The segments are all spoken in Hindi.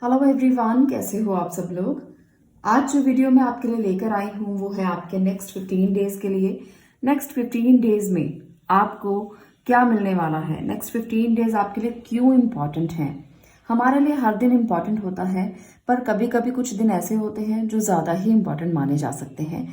हेलो एवरीवन, कैसे हो आप सब लोग। आज जो वीडियो मैं आपके लिए लेकर आई हूँ वो है आपके नेक्स्ट 15 डेज के लिए। नेक्स्ट 15 डेज में आपको क्या मिलने वाला है, नेक्स्ट 15 डेज आपके लिए क्यों इम्पॉर्टेंट हैं। हमारे लिए हर दिन इम्पॉर्टेंट होता है, पर कभी कभी कुछ दिन ऐसे होते हैं जो ज़्यादा ही इम्पॉर्टेंट माने जा सकते हैं।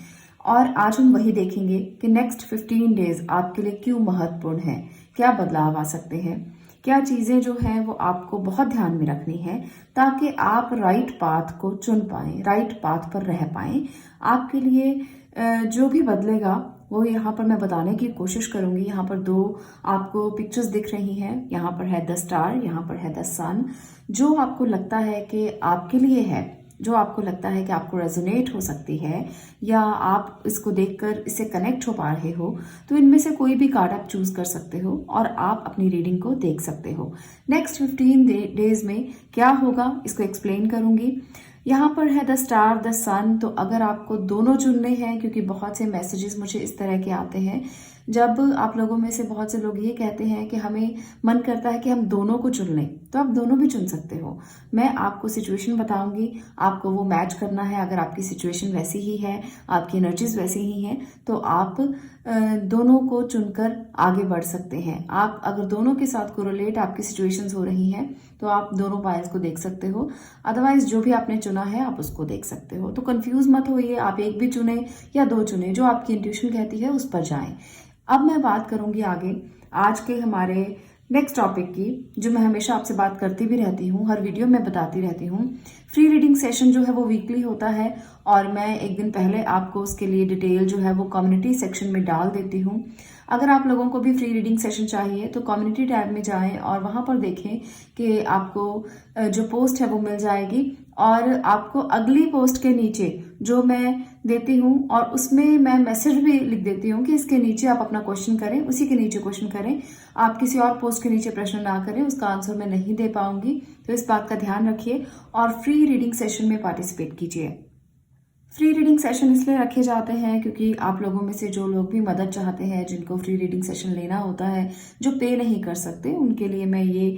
और आज हम वही देखेंगे कि नेक्स्ट 15 डेज आपके लिए क्यों महत्वपूर्ण है, क्या बदलाव आ सकते हैं, क्या चीज़ें जो हैं वो आपको बहुत ध्यान में रखनी है ताकि आप राइट पाथ को चुन पाएं, राइट पाथ पर रह पाएं। आपके लिए जो भी बदलेगा वो यहाँ पर मैं बताने की कोशिश करूंगी। यहाँ पर दो आपको पिक्चर्स दिख रही हैं, यहाँ पर है द स्टार, यहाँ पर है द सन। जो आपको लगता है कि आपके लिए है, जो आपको लगता है कि आपको रेजोनेट हो सकती है या आप इसको देखकर इससे कनेक्ट हो पा रहे हो, तो इनमें से कोई भी कार्ड आप चूज कर सकते हो और आप अपनी रीडिंग को देख सकते हो। नेक्स्ट 15 डेज में क्या होगा इसको एक्सप्लेन करूंगी। यहाँ पर है द स्टार, द सन। तो अगर आपको दोनों चुनने हैं, क्योंकि बहुत से मैसेजेस मुझे इस तरह के आते हैं, जब आप लोगों में से बहुत से लोग ये कहते हैं कि हमें मन करता है कि हम दोनों को चुन लें, तो आप दोनों भी चुन सकते हो। मैं आपको सिचुएशन बताऊंगी, आपको वो मैच करना है। अगर आपकी सिचुएशन वैसी ही है, आपकी एनर्जीज वैसी ही हैं, तो आप दोनों को चुनकर आगे बढ़ सकते हैं। आप अगर दोनों के साथ कोरिलेट आपकी सिचुएशंस हो रही हैं तो आप दोनों पायल्स को देख सकते हो। अदरवाइज जो भी आपने चुना है आप उसको देख सकते हो। तो कंफ्यूज मत होइए, आप एक भी चुने या दो चुने, जो आपकी इंट्यूशन कहती है उस पर जाएं। अब मैं बात करूंगी आगे आज के हमारे नेक्स्ट टॉपिक की, जो मैं हमेशा आपसे बात करती भी रहती हूँ, हर वीडियो में बताती रहती हूँ। फ्री रीडिंग सेशन जो है वो वीकली होता है और मैं एक दिन पहले आपको उसके लिए डिटेल जो है वो कम्युनिटी सेक्शन में डाल देती हूँ। अगर आप लोगों को भी फ्री रीडिंग सेशन चाहिए तो कम्युनिटी टैब में जाएं और वहां पर देखें कि आपको जो पोस्ट है वो मिल जाएगी। और आपको अगली पोस्ट के नीचे जो मैं देती हूँ और उसमें मैं मैसेज भी लिख देती हूँ कि इसके नीचे आप अपना क्वेश्चन करें, उसी के नीचे क्वेश्चन करें। आप किसी और पोस्ट के नीचे प्रश्न ना करें, उसका आंसर मैं नहीं दे पाऊंगी। तो इस बात का ध्यान रखिए और फ्री रीडिंग सेशन में पार्टिसिपेट कीजिए। फ्री रीडिंग सेशन इसलिए रखे जाते हैं क्योंकि आप लोगों में से जो लोग भी मदद चाहते हैं, जिनको फ्री रीडिंग सेशन लेना होता है, जो पे नहीं कर सकते, उनके लिए मैं ये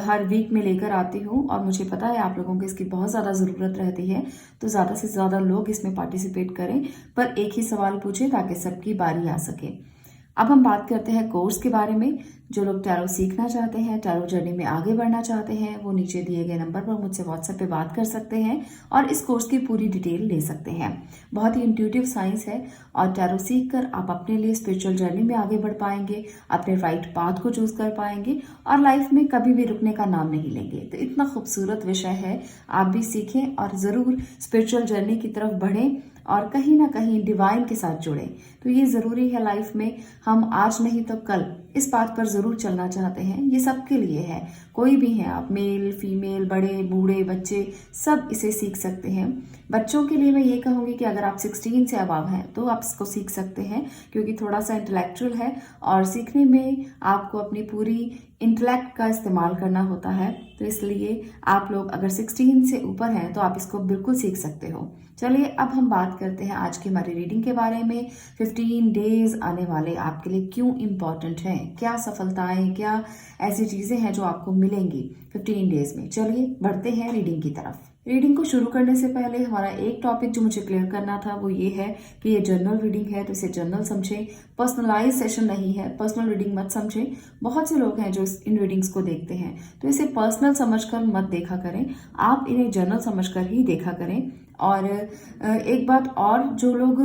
हर वीक में लेकर आती हूँ। और मुझे पता है आप लोगों को इसकी बहुत ज़्यादा ज़रूरत रहती है, तो ज़्यादा से ज़्यादा लोग इसमें पार्टिसिपेट करें, पर एक ही सवाल पूछें ताकि सबकी बारी आ सके। अब हम बात करते हैं कोर्स के बारे में। जो लोग टैरो सीखना चाहते हैं, टैरो जर्नी में आगे बढ़ना चाहते हैं, वो नीचे दिए गए नंबर पर मुझसे व्हाट्सएप पे बात कर सकते हैं और इस कोर्स की पूरी डिटेल ले सकते हैं। बहुत ही इंट्यूटिव साइंस है और टैरो सीख कर आप अपने लिए स्पिरिचुअल जर्नी में आगे बढ़ पाएंगे, अपने राइट पाथ को चूज कर पाएंगे और लाइफ में कभी भी रुकने का नाम नहीं लेंगे। तो इतना खूबसूरत विषय है, आप भी सीखें और ज़रूर स्पिरिचुअल जर्नी की तरफ बढ़ें और कहीं ना कहीं डिवाइन के साथ जुड़ें। तो ये ज़रूरी है लाइफ में। हम आज नहीं तो कल इस बात पर ज़रूर चलना चाहते हैं। ये सबके लिए है, कोई भी है, आप मेल फीमेल, बड़े बूढ़े बच्चे, सब इसे सीख सकते हैं। बच्चों के लिए मैं ये कहूँगी कि अगर आप 16 से अबव हैं तो आप इसको सीख सकते हैं, क्योंकि थोड़ा सा इंटेलेक्चुअल है और सीखने में आपको अपनी पूरी इंटेलेक्ट का इस्तेमाल करना होता है। तो इसलिए आप लोग अगर 16 से ऊपर हैं तो आप इसको बिल्कुल सीख सकते हो। चलिए अब हम बात करते हैं आज की हमारी रीडिंग के बारे में। 15 डेज आने वाले आपके लिए क्यों इम्पॉर्टेंट हैं, क्या सफलताएं, क्या ऐसी चीजें हैं जो आपको मिलेंगी 15 डेज में। चलिए बढ़ते हैं रीडिंग की तरफ। रीडिंग को शुरू करने से पहले हमारा एक टॉपिक जो मुझे क्लियर करना था वो ये है कि ये जर्नल रीडिंग है, तो इसे जर्नल समझें, पर्सनलाइज सेशन नहीं है। पर्सनल रीडिंग मत समझें। बहुत से लोग हैं जो इन रीडिंग्स को देखते हैं, तो इसे पर्सनल समझकर मत देखा करें, आप इन्हें जर्नल समझकर ही देखा करें। और एक बात और, जो लोग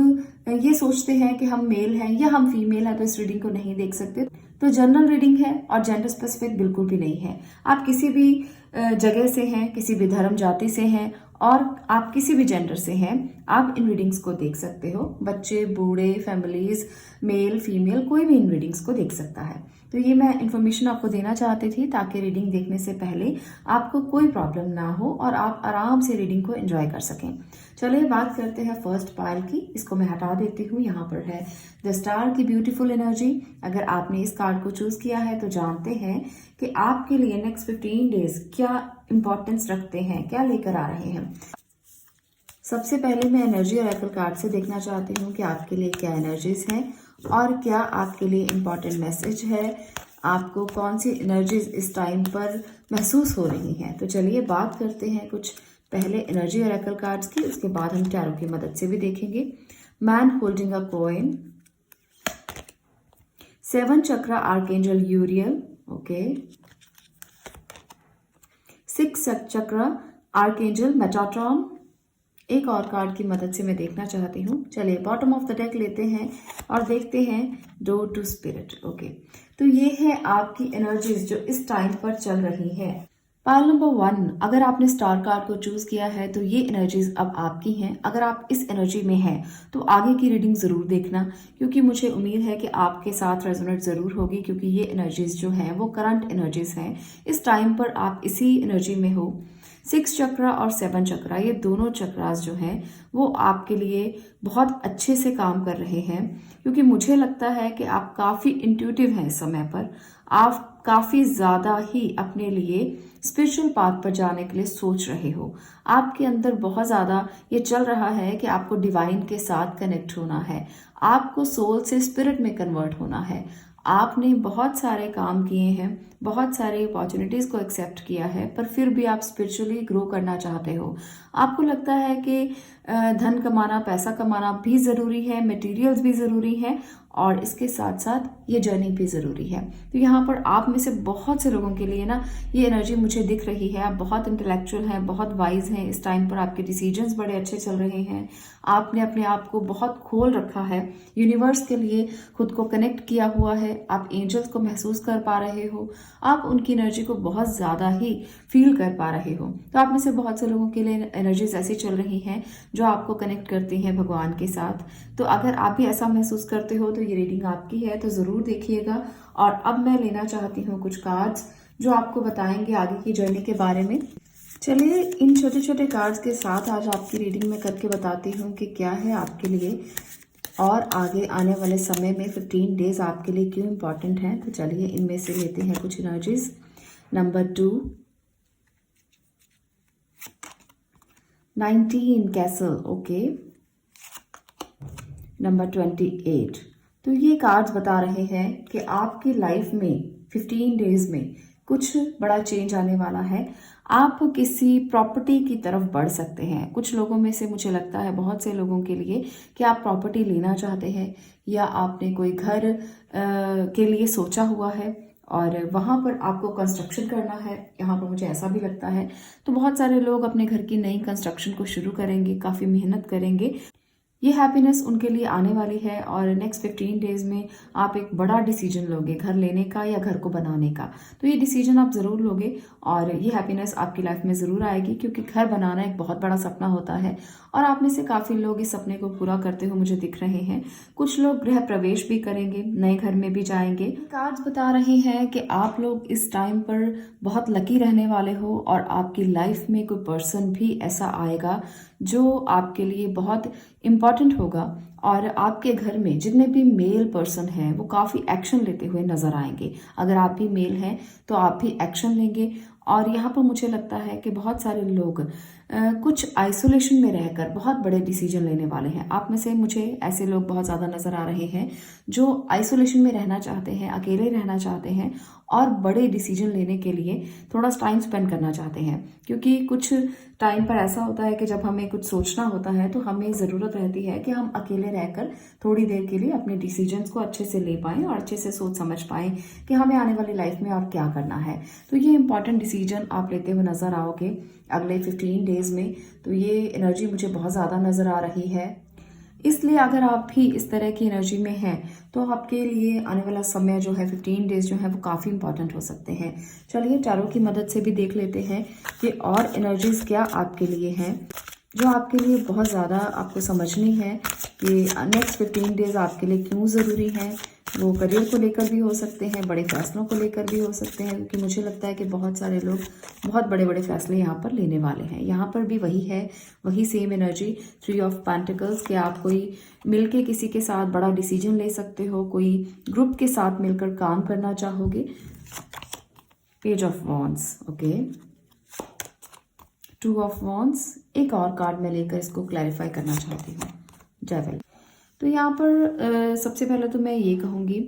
ये सोचते हैं कि हम मेल हैं या हम फीमेल हैं तो इस रीडिंग को नहीं देख सकते, तो जनरल रीडिंग है और जेंडर स्पेसिफिक बिल्कुल भी नहीं है। आप किसी भी जगह से हैं, किसी भी धर्म जाति से हैं और आप किसी भी जेंडर से हैं, आप इन रीडिंग्स को देख सकते हो। बच्चे, बूढ़े, फैमिलीज, मेल फीमेल, कोई भी इन रीडिंग्स को देख सकता है। तो ये मैं इन्फॉर्मेशन आपको देना चाहती थी ताकि रीडिंग देखने से पहले आपको कोई प्रॉब्लम ना हो और आप आराम से रीडिंग को एंजॉय कर सकें। चलिए बात करते हैं फर्स्ट पाइल की। इसको मैं हटा देती हूँ। यहाँ पर है द स्टार की ब्यूटीफुल एनर्जी। अगर आपने इस कार्ड को चूज किया है तो जानते हैं कि आपके लिए नेक्स्ट 15 डेज क्या इंपॉर्टेंस रखते हैं, क्या लेकर आ रहे हैं। सबसे पहले मैं एनर्जी ऑरेकल कार्ड से देखना चाहती हूँ कि आपके लिए क्या एनर्जीज हैं और क्या आपके लिए इम्पोर्टेंट मैसेज है आपको कौन सी एनर्जीज इस टाइम पर महसूस हो रही हैं। तो चलिए बात करते हैं कुछ पहले एनर्जी ओरेकल कार्ड्स की, उसके बाद हम टैरो की मदद से भी देखेंगे। Man holding a coin, 7 chakra archangel यूरियल, okay, 6 chakra archangel Metatron. एक और कार्ड की मदद से मैं देखना चाहती हूँ। चलिए बॉटम ऑफ द डेक लेते हैं और देखते हैं डोर टू स्पिरिट, ओके। तो ये है आपकी एनर्जीज जो इस टाइम पर चल रही है। पाइल नंबर 1, अगर आपने स्टार कार्ड को चूज किया है तो ये एनर्जीज अब आपकी हैं। अगर आप इस एनर्जी में हैं तो आगे की रीडिंग जरूर देखना, क्योंकि मुझे उम्मीद है कि आपके साथ रेजोनेट जरूर होगी, क्योंकि ये एनर्जीज जो हैं वो करंट एनर्जीज हैं। इस टाइम पर आप इसी एनर्जी में हो। 6 चक्रा और 7 चक्रा, ये दोनों चक्रास जो हैं वो आपके लिए बहुत अच्छे से काम कर रहे हैं, क्योंकि मुझे लगता है कि आप काफ़ी इंट्यूटिव हैं इस समय पर। आप काफ़ी ज़्यादा ही अपने लिए स्पिरिचुअल पाथ पर जाने के लिए सोच रहे हो। आपके अंदर बहुत ज़्यादा ये चल रहा है कि आपको डिवाइन के साथ कनेक्ट होना है, आपको सोल से स्पिरिट में कन्वर्ट होना है। आपने बहुत सारे काम किए हैं, बहुत सारी अपॉर्चुनिटीज़ को एक्सेप्ट किया है, पर फिर भी आप स्पिरिचुअली ग्रो करना चाहते हो। आपको लगता है कि धन कमाना, पैसा कमाना भी ज़रूरी है, मटेरियल्स भी ज़रूरी है, और इसके साथ साथ ये जर्नी भी ज़रूरी है। तो यहाँ पर आप में से बहुत से लोगों के लिए ना ये एनर्जी मुझे दिख रही है। आप बहुत इंटेलेक्चुअल हैं, बहुत वाइज हैं। इस टाइम पर आपके डिसीजंस बड़े अच्छे चल रहे हैं। आपने अपने आप को बहुत खोल रखा है, यूनिवर्स के लिए खुद को कनेक्ट किया हुआ है। आप एंजल्स को महसूस कर पा रहे हो, आप उनकी एनर्जी को बहुत ज़्यादा ही फील कर पा रहे हो। तो आप में से बहुत से लोगों के लिए एनर्जीज ऐसी चल रही हैं जो आपको कनेक्ट करती हैं भगवान के साथ। तो अगर आप भी ऐसा महसूस करते हो तो ये रीडिंग आपकी है, तो ज़रूर देखिएगा। और अब मैं लेना चाहती हूँ कुछ कार्ड्स जो आपको बताएंगे आगे की जर्नी के बारे में। चलिए इन छोटे छोटे कार्ड्स के साथ आज आपकी रीडिंग में करके बताती हूँ कि क्या है आपके लिए और आगे आने वाले समय में 15 डेज आपके लिए क्यों इम्पॉर्टेंट हैं। तो चलिए इनमें से लेते हैं कुछ energies. Number 2, 19 castle, okay. Number 28। तो ये कार्ड्स बता रहे हैं कि आपकी लाइफ में 15 डेज में कुछ बड़ा चेंज आने वाला है। आप किसी प्रॉपर्टी की तरफ बढ़ सकते हैं। कुछ लोगों में से मुझे लगता है, बहुत से लोगों के लिए, कि आप प्रॉपर्टी लेना चाहते हैं या आपने कोई घर के लिए सोचा हुआ है और वहाँ पर आपको कंस्ट्रक्शन करना है। यहाँ पर मुझे ऐसा भी लगता है। तो बहुत सारे लोग अपने घर की नई कंस्ट्रक्शन को शुरू करेंगे, काफ़ी मेहनत करेंगे। ये हैप्पीनेस उनके लिए आने वाली है और नेक्स्ट 15 डेज में आप एक बड़ा डिसीजन लोगे, घर लेने का या घर को बनाने का। तो ये डिसीजन आप ज़रूर लोगे और ये हैप्पीनेस आपकी लाइफ में ज़रूर आएगी, क्योंकि घर बनाना एक बहुत बड़ा सपना होता है और आप में से काफ़ी लोग इस सपने को पूरा करते हुए मुझे दिख रहे हैं। कुछ लोग गृह प्रवेश भी करेंगे, नए घर में भी जाएंगे। कार्ड्स बता रहे हैं कि आप लोग इस टाइम पर बहुत लकी रहने वाले हो और आपकी लाइफ में कोई पर्सन भी ऐसा आएगा जो आपके लिए बहुत इम्पॉर्टेंट होगा और आपके घर में जितने भी मेल पर्सन हैं वो काफ़ी एक्शन लेते हुए नजर आएंगे। अगर आप भी मेल हैं तो आप भी एक्शन लेंगे। और यहाँ पर मुझे लगता है कि बहुत सारे लोग कुछ आइसोलेशन में रहकर बहुत बड़े डिसीजन लेने वाले हैं। आप में से मुझे ऐसे लोग बहुत ज़्यादा नज़र आ रहे हैं जो आइसोलेशन में रहना चाहते हैं, अकेले रहना चाहते हैं और बड़े डिसीजन लेने के लिए थोड़ा टाइम स्पेंड करना चाहते हैं। क्योंकि कुछ टाइम पर ऐसा होता है कि जब हमें कुछ सोचना होता है तो हमें ज़रूरत रहती है कि हम अकेले रहकर थोड़ी देर के लिए अपने डिसीजंस को अच्छे से ले पाएँ और अच्छे से सोच समझ पाएँ कि हमें आने वाली लाइफ में और क्या करना है। तो ये इंपॉर्टेंट डिसीजन आप लेते हुए नज़र आओगे अगले 15 डेज में। तो ये एनर्जी मुझे बहुत ज़्यादा नज़र आ रही है। इसलिए अगर आप भी इस तरह की एनर्जी में हैं तो आपके लिए आने वाला समय जो है 15 डेज जो है वो काफ़ी इंपॉर्टेंट हो सकते हैं। चलिए टैरो की मदद से भी देख लेते हैं कि और एनर्जीज क्या आपके लिए हैं जो आपके लिए बहुत ज़्यादा आपको समझनी है कि नेक्स्ट 15 डेज आपके लिए क्यों ज़रूरी हैं। वो करियर को लेकर भी हो सकते हैं, बड़े फैसलों को लेकर भी हो सकते हैं, क्योंकि मुझे लगता है कि बहुत सारे लोग बहुत बड़े बड़े फैसले यहाँ पर लेने वाले हैं। यहाँ पर भी वही है, वही सेम एनर्जी 3 ऑफ पेंटिकल्स कि आप कोई मिलके किसी के साथ बड़ा डिसीजन ले सकते हो, कोई ग्रुप के साथ मिलकर काम करना चाहोगे। Page of wands, okay, 2 of wands. एक और कार्ड मैं लेकर इसको क्लैरिफाई करना चाहती हूँ, डेविल। तो यहाँ पर सबसे पहले तो मैं ये कहूँगी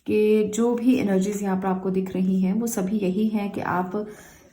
कि जो भी एनर्जीज यहाँ पर आपको दिख रही हैं वो सभी यही हैं कि आप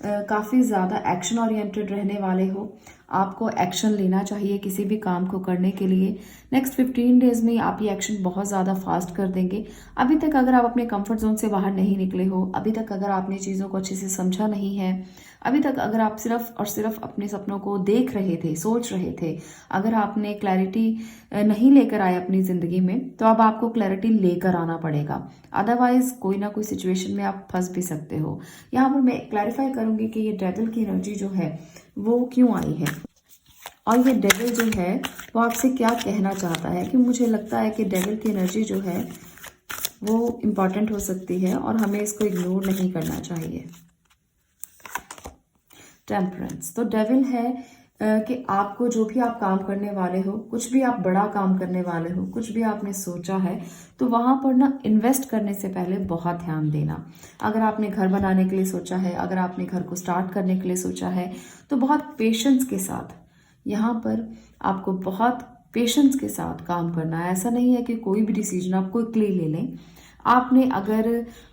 काफ़ी ज़्यादा एक्शन ओरिएंटेड रहने वाले हो। आपको एक्शन लेना चाहिए किसी भी काम को करने के लिए। नेक्स्ट 15 डेज में आप ये एक्शन बहुत ज़्यादा फास्ट कर देंगे। अभी तक अगर आप अपने कंफर्ट जोन से बाहर नहीं निकले हो, अभी तक अगर आपने चीज़ों को अच्छे से समझा नहीं है, अभी तक अगर आप सिर्फ और सिर्फ अपने सपनों को देख रहे थे, सोच रहे थे, अगर आपने क्लैरिटी नहीं लेकर आए अपनी ज़िंदगी में, तो अब आपको क्लैरिटी लेकर आना पड़ेगा। अदरवाइज कोई ना कोई सिचुएशन में आप फंस भी सकते हो। यहाँ पर मैं क्लैरिफाई करूंगी कि ये डेविल की एनर्जी जो है वो क्यों आई है और ये डेविल जो है वो आपसे क्या कहना चाहता है। कि मुझे लगता है कि डेविल की एनर्जी जो है वो इम्पॉर्टेंट हो सकती है और हमें इसको इग्नोर नहीं करना चाहिए। टेम्परेंस, तो डेविल है कि आपको जो भी आप काम करने वाले हो, कुछ भी आप बड़ा काम करने वाले हो, कुछ भी आपने सोचा है, तो वहां पर ना इन्वेस्ट करने से पहले बहुत ध्यान देना। अगर आपने घर बनाने के लिए सोचा है, अगर आपने घर को स्टार्ट करने के लिए सोचा है, तो बहुत पेशेंस के साथ यहाँ पर आपको बहुत पेशेंस के साथ काम करना है। ऐसा नहीं है कि कोई भी डिसीजन आप क्विकली ले लें। आपने अगर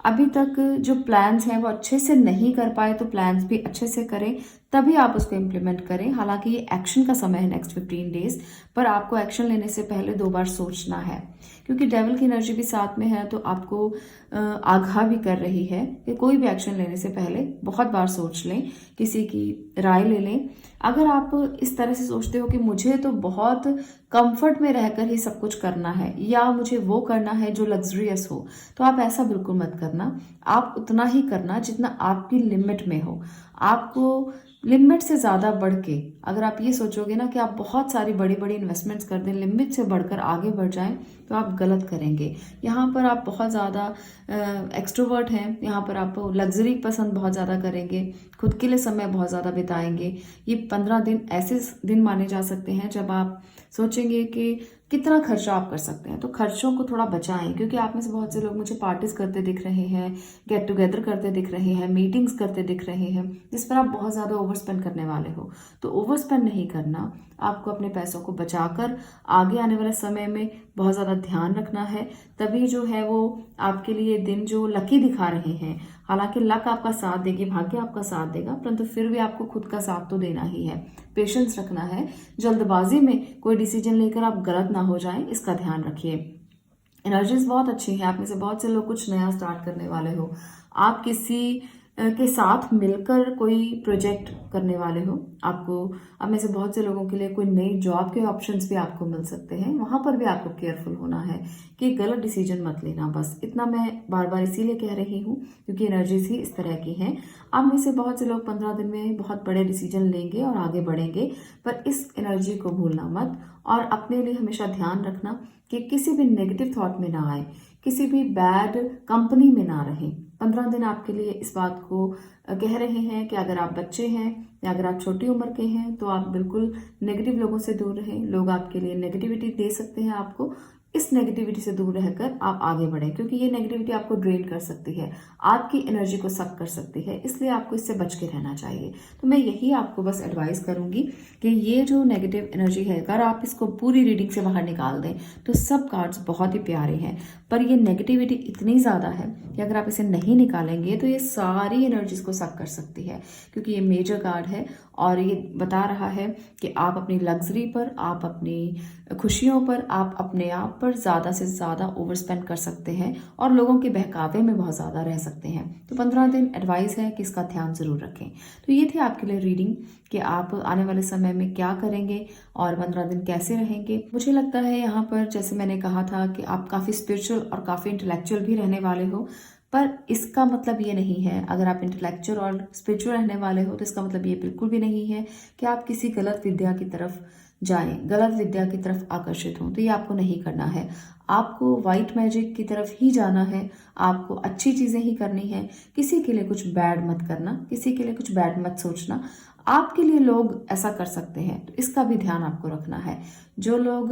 अभी तक जो प्लान्स हैं वो अच्छे से नहीं कर पाए तो प्लान्स भी अच्छे से करें, तभी आप उसको इम्प्लीमेंट करें। हालांकि ये एक्शन का समय है नेक्स्ट 15 डेज, पर आपको एक्शन लेने से पहले 2 बार सोचना है, क्योंकि डेविल की एनर्जी भी साथ में है तो आपको आगाह भी कर रही है कि कोई भी एक्शन लेने से पहले बहुत बार सोच लें, किसी की राय ले लें। अगर आप इस तरह से सोचते हो कि मुझे तो बहुत कंफर्ट में रहकर ही सब कुछ करना है या मुझे वो करना है जो लग्जरियस हो, तो आप ऐसा बिल्कुल मत करना। आप उतना ही करना जितना आपकी लिमिट में हो। आपको लिमिट से ज़्यादा बढ़ के अगर आप ये सोचोगे ना कि आप बहुत सारी बड़ी बड़ी इन्वेस्टमेंट्स कर दें, लिमिट से बढ़कर आगे बढ़ जाएं, तो आप गलत करेंगे। यहाँ पर आप बहुत ज़्यादा एक्सट्रोवर्ट हैं, यहाँ पर आप लग्जरी पसंद बहुत ज़्यादा करेंगे, खुद के लिए समय बहुत ज़्यादा बिताएंगे। ये 15 दिन ऐसे दिन माने जा सकते हैं जब आप सोचेंगे कि कितना खर्चा आप कर सकते हैं। तो खर्चों को थोड़ा बचाएं, क्योंकि आप में से बहुत से लोग मुझे पार्टीज करते दिख रहे हैं, गेट टुगेदर करते दिख रहे हैं, मीटिंग्स करते दिख रहे हैं, जिस पर आप बहुत ज़्यादा ओवर स्पेंड करने वाले हो। तो ओवर स्पेंड नहीं करना, आपको अपने पैसों को बचाकर आगे आने वाले समय में बहुत ज़्यादा ध्यान रखना है। तभी जो है वो आपके लिए दिन जो लकी दिखा रहे हैं, हालांकि लक आपका साथ देगी, भाग्य आपका साथ देगा, परंतु फिर भी आपको खुद का साथ तो देना ही है। पेशेंस रखना है, जल्दबाजी में कोई डिसीजन लेकर आप गलत ना हो जाएं, इसका ध्यान रखिए। एनर्जीज बहुत अच्छी है, आप में से बहुत से लोग कुछ नया स्टार्ट करने वाले हो, आप किसी के साथ मिलकर कोई प्रोजेक्ट करने वाले हो, आपको अब में से बहुत से लोगों के लिए कोई नई जॉब के ऑप्शंस भी आपको मिल सकते हैं। वहां पर भी आपको केयरफुल होना है कि गलत डिसीजन मत लेना। बस इतना मैं बार बार इसीलिए कह रही हूँ क्योंकि एनर्जीज ही इस तरह की हैं। अब में से बहुत से लोग 15 दिन में बहुत बड़े डिसीजन लेंगे और आगे बढ़ेंगे, पर इस एनर्जी को भूलना मत और अपने लिए हमेशा ध्यान रखना कि किसी भी नेगेटिव थॉट में ना आए, किसी भी बैड कंपनी में ना रहें। 15 दिन आपके लिए इस बात को कह रहे हैं कि अगर आप बच्चे हैं या अगर आप छोटी उम्र के हैं तो आप बिल्कुल नेगेटिव लोगों से दूर रहें। लोग आपके लिए नेगेटिविटी दे सकते हैं आपको, इस नेगेटिविटी से दूर रहकर आप आगे बढ़ें, क्योंकि ये नेगेटिविटी आपको ड्रेन कर सकती है, आपकी एनर्जी को सक कर सकती है, इसलिए आपको इससे बच के रहना चाहिए। तो मैं यही आपको बस एडवाइस करूंगी कि ये जो नेगेटिव एनर्जी है, अगर आप इसको पूरी रीडिंग से बाहर निकाल दें तो सब कार्ड्स बहुत ही प्यारे हैं, पर ये नेगेटिविटी इतनी ज़्यादा है कि अगर आप इसे नहीं निकालेंगे तो ये सारी एनर्जीज को सक कर सकती है, क्योंकि ये मेजर कार्ड है और ये बता रहा है कि आप अपनी लग्जरी पर, आप अपनी खुशियों पर, आप अपने आप पर ज़्यादा से ज़्यादा ओवर स्पेंड कर सकते हैं और लोगों के बहकावे में बहुत ज़्यादा रह सकते हैं। तो 15 दिन एडवाइस है कि इसका ध्यान ज़रूर रखें। तो ये थी आपके लिए रीडिंग कि आप आने वाले समय में क्या करेंगे और 15 दिन कैसे रहेंगे। मुझे लगता है यहाँ पर जैसे मैंने कहा था कि आप काफ़ी स्पिरिचुअल और काफ़ी इंटेलेक्चुअल भी रहने वाले हो, पर इसका मतलब ये नहीं है, अगर आप इंटेलेक्चुअल और स्पिरिचुअल रहने वाले हो तो इसका मतलब ये बिल्कुल भी नहीं है कि आप किसी गलत विद्या की तरफ जाएं, गलत विद्या की तरफ आकर्षित हों। तो ये आपको नहीं करना है, आपको वाइट मैजिक की तरफ ही जाना है, आपको अच्छी चीज़ें ही करनी है। किसी के लिए कुछ बैड मत करना, किसी के लिए कुछ बैड मत सोचना। आपके लिए लोग ऐसा कर सकते हैं, तो इसका भी ध्यान आपको रखना है। जो लोग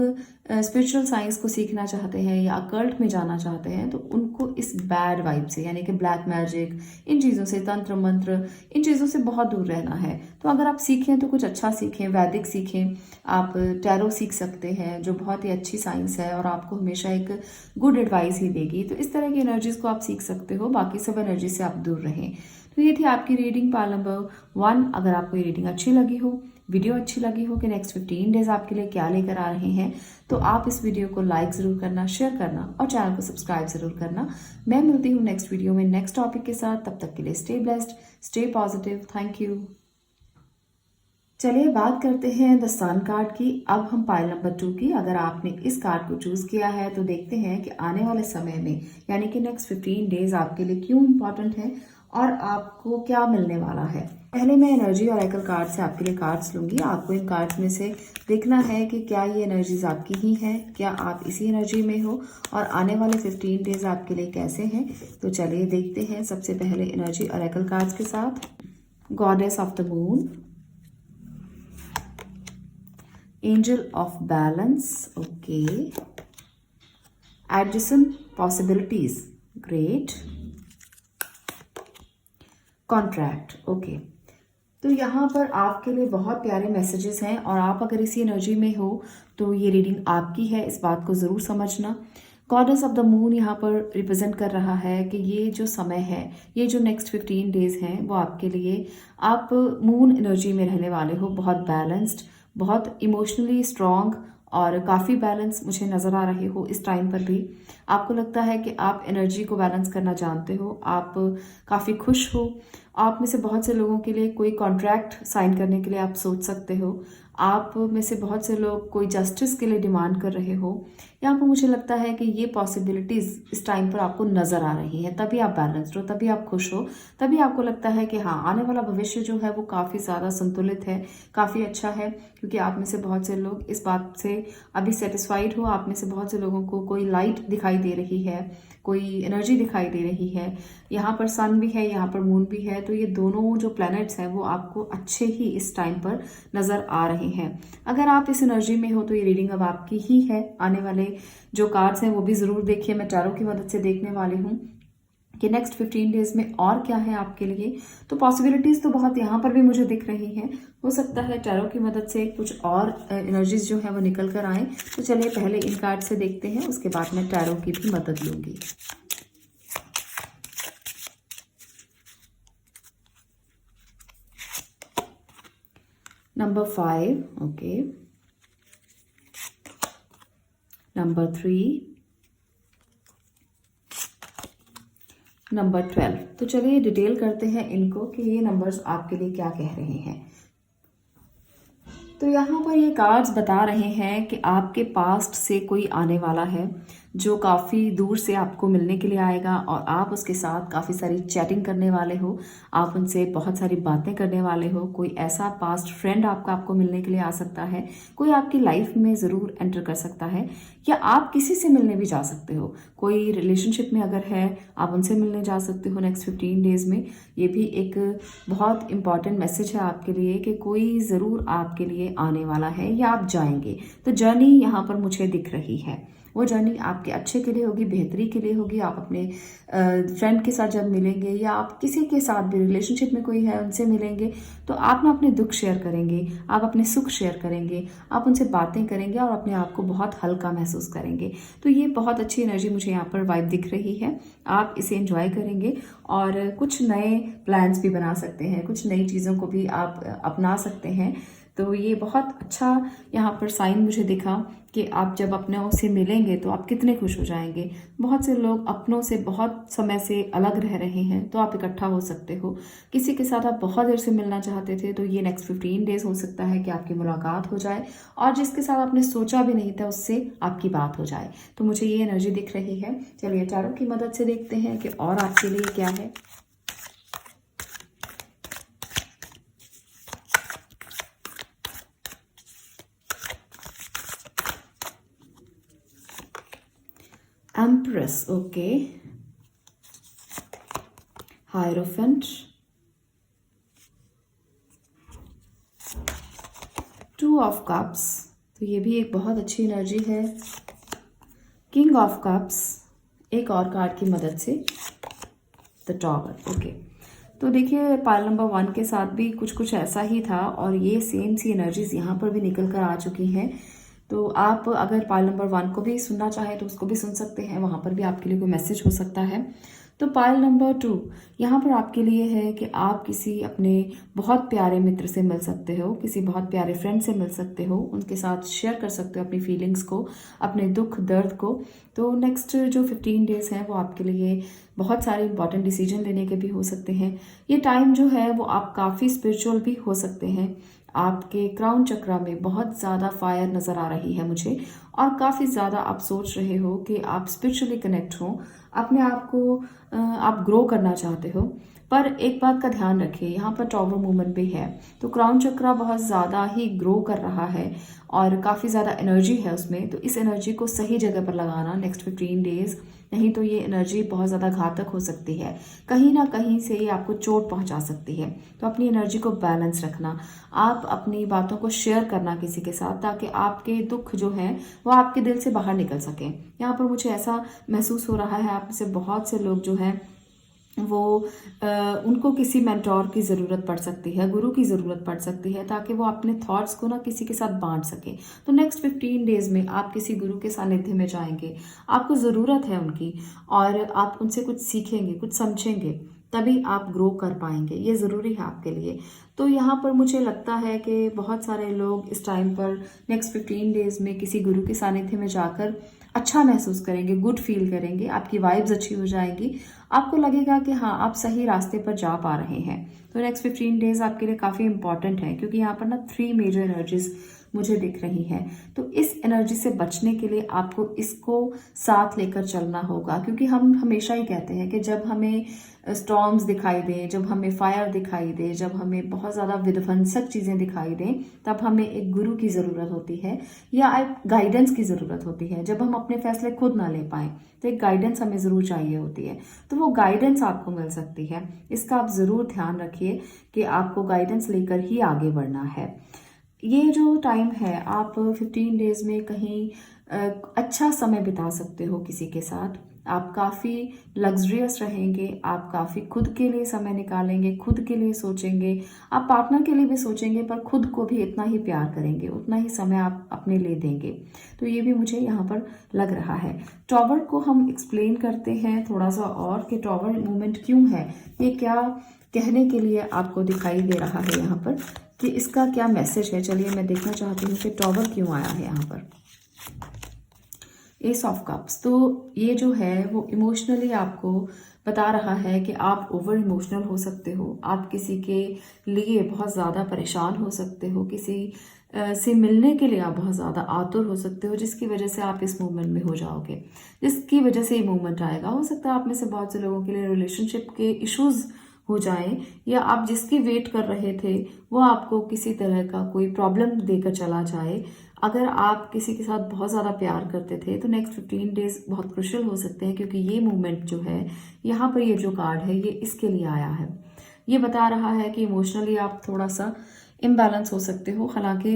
स्पिरिचुअल साइंस को सीखना चाहते हैं या अकल्ट में जाना चाहते हैं, तो उनको इस बैड वाइब से, यानी कि ब्लैक मैजिक, इन चीज़ों से, तंत्र मंत्र, इन चीज़ों से बहुत दूर रहना है। तो अगर आप सीखें तो कुछ अच्छा सीखें, वैदिक सीखें, आप टैरो सीख सकते हैं जो बहुत ही अच्छी साइंस है और आपको हमेशा एक गुड एडवाइस ही देगी। तो इस तरह की एनर्जीज को आप सीख सकते हो, बाकी सब एनर्जी से आप दूर रहें। तो ये थी आपकी रीडिंग पार्ट नंबर 1। अगर आपको ये रीडिंग अच्छी लगी हो, वीडियो अच्छी लगी हो कि नेक्स्ट 15 डेज आपके लिए क्या लेकर आ रहे हैं, तो आप इस वीडियो को लाइक ज़रूर करना, शेयर करना और चैनल को सब्सक्राइब ज़रूर करना। मैं मिलती हूँ नेक्स्ट वीडियो में नेक्स्ट टॉपिक के साथ। तब तक के लिए stay blessed, stay positive. Thank you. चलिए बात करते हैं द सन कार्ड की। अब हम पाइल नंबर 2 की। अगर आपने इस कार्ड को चूज किया है तो देखते हैं कि आने वाले समय में, यानी कि नेक्स्ट 15 डेज आपके लिए क्यों इंपॉर्टेंट है और आपको क्या मिलने वाला है। पहले मैं एनर्जी ऑरेकल कार्ड से आपके लिए कार्ड्स लूंगी। आपको इन कार्ड्स में से देखना है कि क्या ये एनर्जीज आपकी ही हैं, क्या आप इसी एनर्जी में हो और आने वाले 15 डेज आपके लिए कैसे हैं। तो चलिए देखते हैं। सबसे पहले एनर्जी ऑरेकल कार्ड्स के साथ goddess of the moon, Angel of Balance, okay. Adjacent Possibilities, great. Contract, okay. तो यहाँ पर आपके लिए बहुत प्यारे मैसेजेस हैं और आप अगर इसी एनर्जी में हो तो ये रीडिंग आपकी है, इस बात को ज़रूर समझना। गॉडेस ऑफ द मून यहाँ पर रिप्रेजेंट कर रहा है कि ये जो समय है, ये जो नेक्स्ट 15 डेज हैं, वो आपके लिए, आप मून एनर्जी में रहने वाले हो, बहुत बैलेंस्ड, बहुत इमोशनली स्ट्रॉन्ग और काफ़ी बैलेंस मुझे नज़र आ रहे हो। इस टाइम पर भी आपको लगता है कि आप एनर्जी को बैलेंस करना जानते हो, आप काफ़ी खुश हो। आप में से बहुत से लोगों के लिए कोई कॉन्ट्रैक्ट साइन करने के लिए आप सोच सकते हो। आप में से बहुत से लोग कोई जस्टिस के लिए डिमांड कर रहे हो। यहाँ पर मुझे लगता है कि ये पॉसिबिलिटीज़ इस टाइम पर आपको नज़र आ रही हैं, तभी आप बैलेंस्ड हो, तभी आप खुश हो, तभी आपको लगता है कि हाँ, आने वाला भविष्य जो है वो काफ़ी ज़्यादा संतुलित है, काफ़ी अच्छा है। क्योंकि आप में से बहुत से लोग इस बात से अभी सेटिस्फाइड हो। आप में से बहुत से लोगों को कोई लाइट दिखाई दे रही है, कोई एनर्जी दिखाई दे रही है। यहाँ पर सन भी है, यहाँ पर मून भी है, तो ये दोनों जो प्लैनेट्स हैं वो आपको अच्छे ही इस टाइम पर नज़र आ रहे हैं। अगर आप इस एनर्जी में हो तो ये रीडिंग अब आपकी ही है। आने वाले जो कार्ड्स हैं वो भी ज़रूर देखिए। मैं टैरो की मदद से देखने वाली हूँ कि नेक्स्ट 15 डेज में और क्या है आपके लिए। तो पॉसिबिलिटीज़ तो बहुत यहाँ पर भी मुझे दिख रही हैं। हो सकता है टैरो की मदद से कुछ और एनर्जीज जो है वो निकल कर आए। तो चलिए पहले इन कार्ड से देखते हैं, उसके बाद मैं टैरो की भी मदद लूंगी। Number 5, okay. Number 3, number 12। तो चलिए डिटेल करते हैं इनको कि ये नंबर्स आपके लिए क्या कह रहे हैं। तो यहाँ पर ये कार्ड्स बता रहे हैं कि आपके पास्ट से कोई आने वाला है जो काफ़ी दूर से आपको मिलने के लिए आएगा और आप उसके साथ काफ़ी सारी चैटिंग करने वाले हो, आप उनसे बहुत सारी बातें करने वाले हो। कोई ऐसा पास्ट फ्रेंड आपको मिलने के लिए आ सकता है, कोई आपकी लाइफ में ज़रूर एंटर कर सकता है, या आप किसी से मिलने भी जा सकते हो। कोई रिलेशनशिप में अगर है, आप उनसे मिलने जा सकते हो नेक्स्ट 15 डेज में। ये भी एक बहुत इंपॉर्टेंट मैसेज है आपके लिए कि कोई ज़रूर आपके लिए आने वाला है या आप जाएंगे। तो जर्नी यहाँ पर मुझे दिख रही है, वो जर्नी आपके अच्छे के लिए होगी, बेहतरी के लिए होगी। आप अपने फ्रेंड के साथ जब मिलेंगे या आप किसी के साथ भी रिलेशनशिप में कोई है उनसे मिलेंगे, तो आप ना अपने दुख शेयर करेंगे, आप अपने सुख शेयर करेंगे, आप उनसे बातें करेंगे और अपने आप को बहुत हल्का महसूस करेंगे। तो ये बहुत अच्छी एनर्जी मुझे यहाँ पर वाइब दिख रही है। आप इसे एंजॉय करेंगे और कुछ नए प्लान्स भी बना सकते हैं, कुछ नई चीज़ों को भी आप अपना सकते हैं। तो ये बहुत अच्छा यहाँ पर साइन मुझे दिखा कि आप जब अपनों से मिलेंगे तो आप कितने खुश हो जाएंगे। बहुत से लोग अपनों से बहुत समय से अलग रह रहे हैं, तो आप इकट्ठा हो सकते हो। किसी के साथ आप बहुत देर से मिलना चाहते थे, तो ये नेक्स्ट 15 डेज हो सकता है कि आपकी मुलाकात हो जाए और जिसके साथ आपने सोचा भी नहीं था उससे आपकी बात हो जाए। तो मुझे ये एनर्जी दिख रही है। चलिए टैरो की मदद से देखते हैं कि और आपके लिए क्या है। Empress, okay. Hierophant, 2 of cups, तो ये भी एक बहुत अच्छी एनर्जी है। किंग ऑफ कप्स, एक और कार्ड की मदद से द टॉवर। ओके, तो देखिए पाइल नंबर 1 के साथ भी कुछ ऐसा ही था और ये सेम सी एनर्जीज यहाँ पर भी निकल कर आ चुकी हैं। तो आप अगर पाइल नंबर 1 को भी सुनना चाहें तो उसको भी सुन सकते हैं, वहाँ पर भी आपके लिए कोई मैसेज हो सकता है। तो पाइल नंबर 2 यहाँ पर आपके लिए है कि आप किसी अपने बहुत प्यारे मित्र से मिल सकते हो, किसी बहुत प्यारे फ्रेंड से मिल सकते हो, उनके साथ शेयर कर सकते हो अपनी फीलिंग्स को, अपने दुख दर्द को। तो नेक्स्ट जो 15 डेज हैं वो आपके लिए बहुत सारे इंपॉर्टेंट डिसीजन लेने के भी हो सकते हैं। ये टाइम जो है वो आप काफ़ी स्पिरिचुअल भी हो सकते हैं। आपके क्राउन चक्रा में बहुत ज़्यादा फायर नज़र आ रही है मुझे, और काफ़ी ज़्यादा आप सोच रहे हो कि आप स्पिरिचुअली कनेक्ट हो, अपने आप को आप ग्रो करना चाहते हो। पर एक बात का ध्यान रखिए, यहाँ पर टॉवर मूवमेंट भी है, तो क्राउन चक्रा बहुत ज़्यादा ही ग्रो कर रहा है और काफ़ी ज़्यादा एनर्जी है उसमें। तो इस एनर्जी को सही जगह पर लगाना नेक्स्ट 15 डेज, नहीं तो ये एनर्जी बहुत ज़्यादा घातक हो सकती है, कहीं ना कहीं से ये आपको चोट पहुंचा सकती है। तो अपनी एनर्जी को बैलेंस रखना, आप अपनी बातों को शेयर करना किसी के साथ, ताकि आपके दुख जो है वो आपके दिल से बाहर निकल सके। यहाँ पर मुझे ऐसा महसूस हो रहा है आप में से बहुत से लोग जो हैं वो उनको किसी मेंटोर की ज़रूरत पड़ सकती है, गुरु की ज़रूरत पड़ सकती है, ताकि वो अपने थॉट्स को ना किसी के साथ बांट सके। तो नेक्स्ट 15 डेज में आप किसी गुरु के सानिध्य में जाएंगे, आपको ज़रूरत है उनकी, और आप उनसे कुछ सीखेंगे, कुछ समझेंगे, तभी आप ग्रो कर पाएंगे। ये ज़रूरी है आपके लिए। तो यहाँ पर मुझे लगता है कि बहुत सारे लोग इस टाइम पर नेक्स्ट 15 डेज में किसी गुरु के सानिध्य में जाकर अच्छा महसूस करेंगे, गुड फील करेंगे, आपकी वाइब्स अच्छी हो जाएगी, आपको लगेगा कि हाँ आप सही रास्ते पर जा पा रहे हैं। तो नेक्स्ट 15 डेज आपके लिए काफ़ी इंपॉर्टेंट है, क्योंकि यहाँ पर ना 3 मेजर एनर्जीज मुझे दिख रही हैं। तो इस एनर्जी से बचने के लिए आपको इसको साथ लेकर चलना होगा, क्योंकि हम हमेशा ही कहते हैं कि जब हमें स्टॉर्म्स दिखाई दें, जब हमें फायर दिखाई दे, जब हमें बहुत ज़्यादा विध्वंसक चीज़ें दिखाई दें, तब हमें एक गुरु की ज़रूरत होती है या एक गाइडेंस की ज़रूरत होती है। जब हम अपने फैसले खुद ना ले पाएँ तो एक गाइडेंस हमें ज़रूर चाहिए होती है। तो वो गाइडेंस आपको मिल सकती है, इसका आप ज़रूर ध्यान रखिए कि आपको गाइडेंस लेकर ही आगे बढ़ना है। ये जो टाइम है, आप 15 डेज में कहीं अच्छा समय बिता सकते हो किसी के साथ, आप काफ़ी लग्जरियस रहेंगे, आप काफ़ी खुद के लिए समय निकालेंगे, खुद के लिए सोचेंगे, आप पार्टनर के लिए भी सोचेंगे, पर खुद को भी इतना ही प्यार करेंगे, उतना ही समय आप अपने लिए देंगे। तो ये भी मुझे यहाँ पर लग रहा है। टॉवर को हम एक्सप्लेन करते हैं थोड़ा सा और कि टॉवर मूवमेंट क्यों है, ये क्या कहने के लिए आपको दिखाई दे रहा है यहाँ पर, कि इसका क्या मैसेज है। चलिए मैं देखना चाहती हूँ कि टॉवर क्यों आया है यहाँ पर। एस ऑफ कप्स, तो ये जो है वो इमोशनली आपको बता रहा है कि आप ओवर इमोशनल हो सकते हो, आप किसी के लिए बहुत ज़्यादा परेशान हो सकते हो, किसी से मिलने के लिए आप बहुत ज़्यादा आतुर हो सकते हो, जिसकी वजह से आप इस मूवमेंट में हो जाओगे, जिसकी वजह से ये मूवमेंट आएगा। हो सकता है आप में से बहुत से लोगों के लिए रिलेशनशिप के इश्यूज़ हो जाएं, या आप जिसकी वेट कर रहे थे वो आपको किसी तरह का कोई प्रॉब्लम देकर चला जाए। अगर आप किसी के साथ बहुत ज़्यादा प्यार करते थे तो नेक्स्ट 15 डेज बहुत क्रुशियल हो सकते हैं, क्योंकि ये मूवमेंट जो है यहाँ पर, ये जो कार्ड है ये इसके लिए आया है। ये बता रहा है कि इमोशनली आप थोड़ा सा इम्बैलेंस हो सकते हो। हालांकि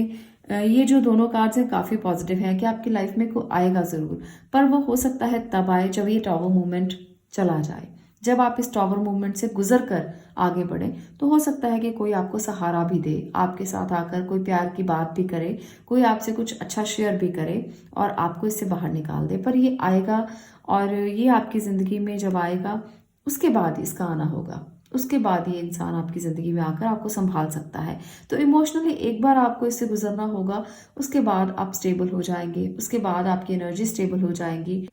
ये जो दोनों कार्ड्स हैं काफ़ी पॉजिटिव हैं कि आपकी लाइफ में कोई आएगा ज़रूर, पर वो हो सकता है तब आए जब ये टॉवर मूवमेंट चला जाए। जब आप इस टॉवर मूवमेंट से गुजर कर आगे बढ़े तो हो सकता है कि कोई आपको सहारा भी दे, आपके साथ आकर कोई प्यार की बात भी करे, कोई आपसे कुछ अच्छा शेयर भी करे और आपको इससे बाहर निकाल दे। पर ये आएगा, और ये आपकी ज़िंदगी में जब आएगा उसके बाद इसका आना होगा, उसके बाद ये इंसान आपकी ज़िंदगी में आकर आपको संभाल सकता है। तो इमोशनली एक बार आपको इससे गुजरना होगा, उसके बाद आप स्टेबल हो जाएंगे, उसके बाद आपकी एनर्जी स्टेबल हो जाएगी,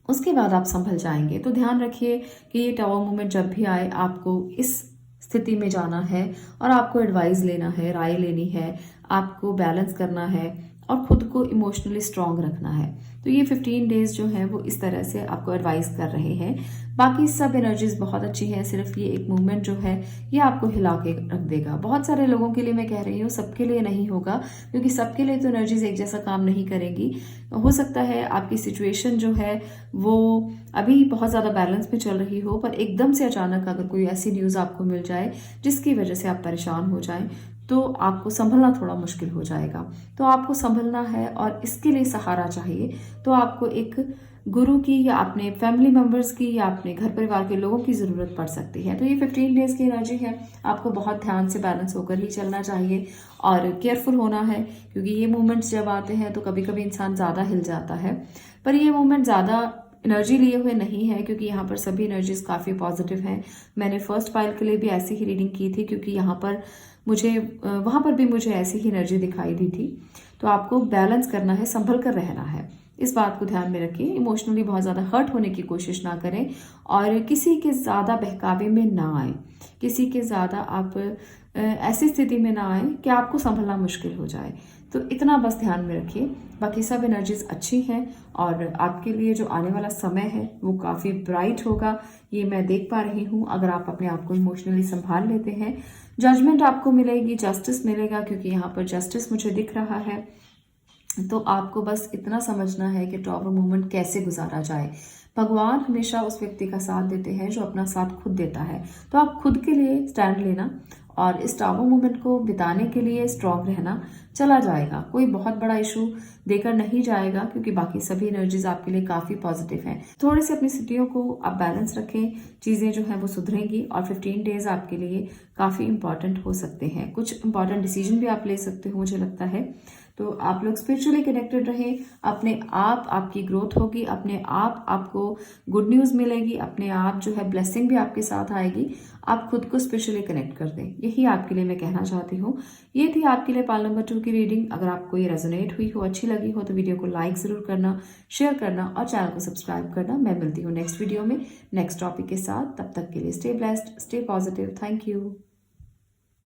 उसके बाद आप संभल जाएंगे। तो ध्यान रखिए कि ये टॉवर मूवमेंट जब भी आए आपको इस स्थिति में जाना है और आपको एडवाइस लेना है, राय लेनी है, आपको बैलेंस करना है और खुद को इमोशनली स्ट्रांग रखना है। तो ये 15 डेज जो हैं वो इस तरह से आपको एडवाइस कर रहे हैं। बाकी सब एनर्जीज बहुत अच्छी हैं, सिर्फ ये एक मूवमेंट जो है ये आपको हिला के रख देगा। बहुत सारे लोगों के लिए मैं कह रही हूँ, सबके लिए नहीं होगा, क्योंकि सबके लिए तो एनर्जीज एक जैसा काम नहीं करेंगी। हो सकता है आपकी सिचुएशन जो है वो अभी बहुत ज़्यादा बैलेंस में चल रही हो, पर एकदम से अचानक अगर कोई ऐसी न्यूज़ आपको मिल जाए जिसकी वजह से आप परेशान हो जाएं, तो आपको संभलना थोड़ा मुश्किल हो जाएगा। तो आपको संभलना है और इसके लिए सहारा चाहिए, तो आपको एक गुरु की या अपने फैमिली मेंबर्स की या अपने घर परिवार के लोगों की ज़रूरत पड़ सकती है। तो ये 15 डेज की एनर्जी है, आपको बहुत ध्यान से बैलेंस होकर ही चलना चाहिए और केयरफुल होना है, क्योंकि ये मोमेंट्स जब आते हैं तो कभी कभी इंसान ज़्यादा हिल जाता है। पर ये मोमेंट ज़्यादा एनर्जी लिए हुए नहीं है, क्योंकि यहाँ पर सभी एनर्जीज काफ़ी पॉजिटिव हैं। मैंने फर्स्ट पाइल के लिए भी ऐसी ही रीडिंग की थी, क्योंकि यहाँ पर वहाँ पर भी मुझे ऐसी ही एनर्जी दिखाई दी थी। तो आपको बैलेंस करना है, संभल कर रहना है, इस बात को ध्यान में रखिए। इमोशनली बहुत ज़्यादा हर्ट होने की कोशिश ना करें और किसी के ज़्यादा बहकावे में ना आए, किसी के ज़्यादा आप ऐसी स्थिति में ना आए कि आपको संभलना मुश्किल हो जाए। तो इतना बस ध्यान में रखिए, बाकी सब एनर्जीज अच्छी हैं और आपके लिए जो आने वाला समय है वो काफ़ी ब्राइट होगा, ये मैं देख पा रही हूँ। अगर आप अपने आप को इमोशनली संभाल लेते हैं, जजमेंट आपको मिलेगी, जस्टिस मिलेगा, क्योंकि यहाँ पर जस्टिस मुझे दिख रहा है। तो आपको बस इतना समझना है कि टॉवर मोमेंट कैसे गुजारा जाए। भगवान हमेशा उस व्यक्ति का साथ देते हैं जो अपना साथ खुद देता है। तो आप खुद के लिए स्टैंड लेना और इस टावर मोमेंट को बिताने के लिए स्ट्रॉन्ग रहना, चला जाएगा। कोई बहुत बड़ा इशू देकर नहीं जाएगा, क्योंकि बाकी सभी एनर्जीज आपके लिए काफ़ी पॉजिटिव हैं। थोड़े से अपनी स्थितियों को आप बैलेंस रखें, चीज़ें जो हैं वो सुधरेंगी और 15 डेज आपके लिए काफ़ी इंपॉर्टेंट हो सकते हैं। कुछ इंपॉर्टेंट डिसीजन भी आप ले सकते हो, मुझे लगता है। तो आप लोग स्पिरिचुअली कनेक्टेड रहें, अपने आप आपकी ग्रोथ होगी, अपने आप आपको गुड न्यूज़ मिलेगी, अपने आप जो है ब्लेसिंग भी आपके साथ आएगी। आप खुद को स्पिरिचुअली कनेक्ट कर दें, यही आपके लिए मैं कहना चाहती हूँ। ये थी आपके लिए पाल नंबर 2 की रीडिंग। अगर आपको ये रेजोनेट हुई हो, अच्छी लगी हो, तो वीडियो को लाइक ज़रूर करना, शेयर करना और चैनल को सब्सक्राइब करना। मैं मिलती हूँ नेक्स्ट वीडियो में नेक्स्ट टॉपिक के साथ। तब तक के लिए stay blessed, stay positive. Thank you.